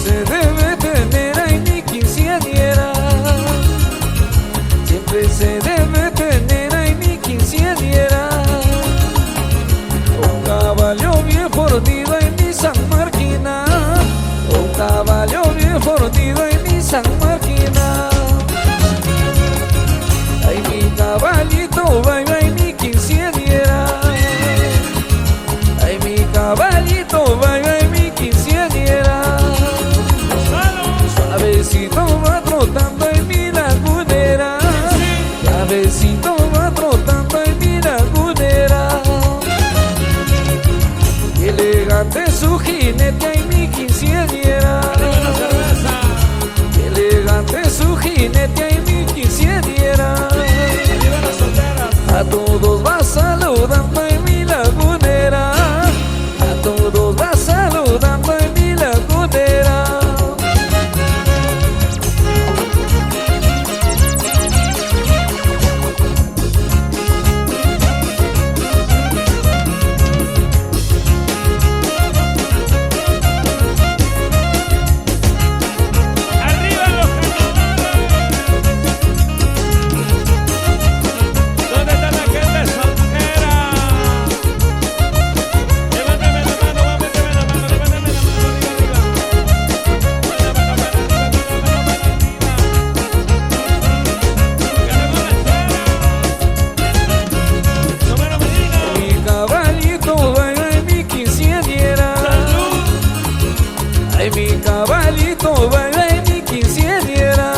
se debe tener ay mi quinceañera. Siempre se debe tener ay mi quinceañera. Un caballo bien fornido en mi San Marquina. Un caballo bien fornido en mi San Marquina. Ay mi caballito baila ay mi quinceañera. Ay mi caballito baila ay mi quinceañera. Suavecito va trotando en mi lagunera. Suavecito va trotando en mi lagunera. Elegante su jinete ay mi quinceañera. Elegante su jinete ay mi quinceañera. A todos va saludando en mi lagunera. A todos va saludando en mi lagunera. Ay mi caballito baila en mi quinceañera.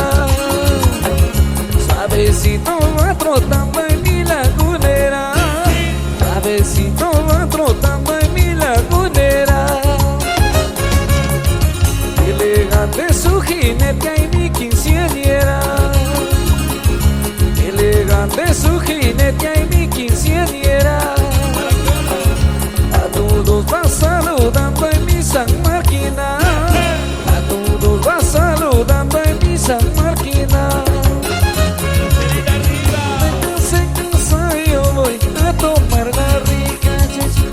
Suavecito va trotando en mi lagunera. Suavecito va trotando en mi lagunera. Elegante su jinete ay mi quinceañera. Elegante su jinete ay mi quinceañera. A todos va saludando en mi San Marquina. A todos va saludando en mi San Marquina. De casa yo voy a tomar la rica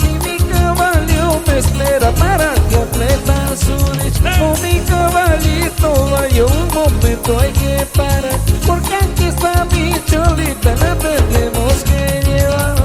y mi caballo me espera para completar su dicha. Con mi caballito vaya un momento hay que parar, porque aquí está mi cholita, la tenemos que llevar.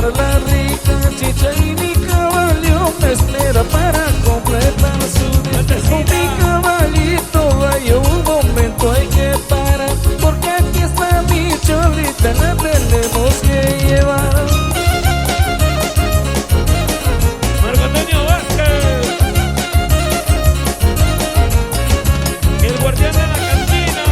La rica chicha y mi caballo me espera para completar su día. Con mi caballito vaya un momento hay que parar, porque aquí está mi cholita, la tenemos que llevar. Marco Antonio Vázquez, el guardián de la cantina.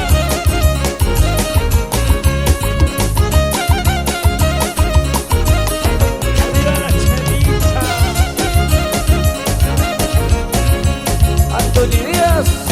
Antonio Díaz.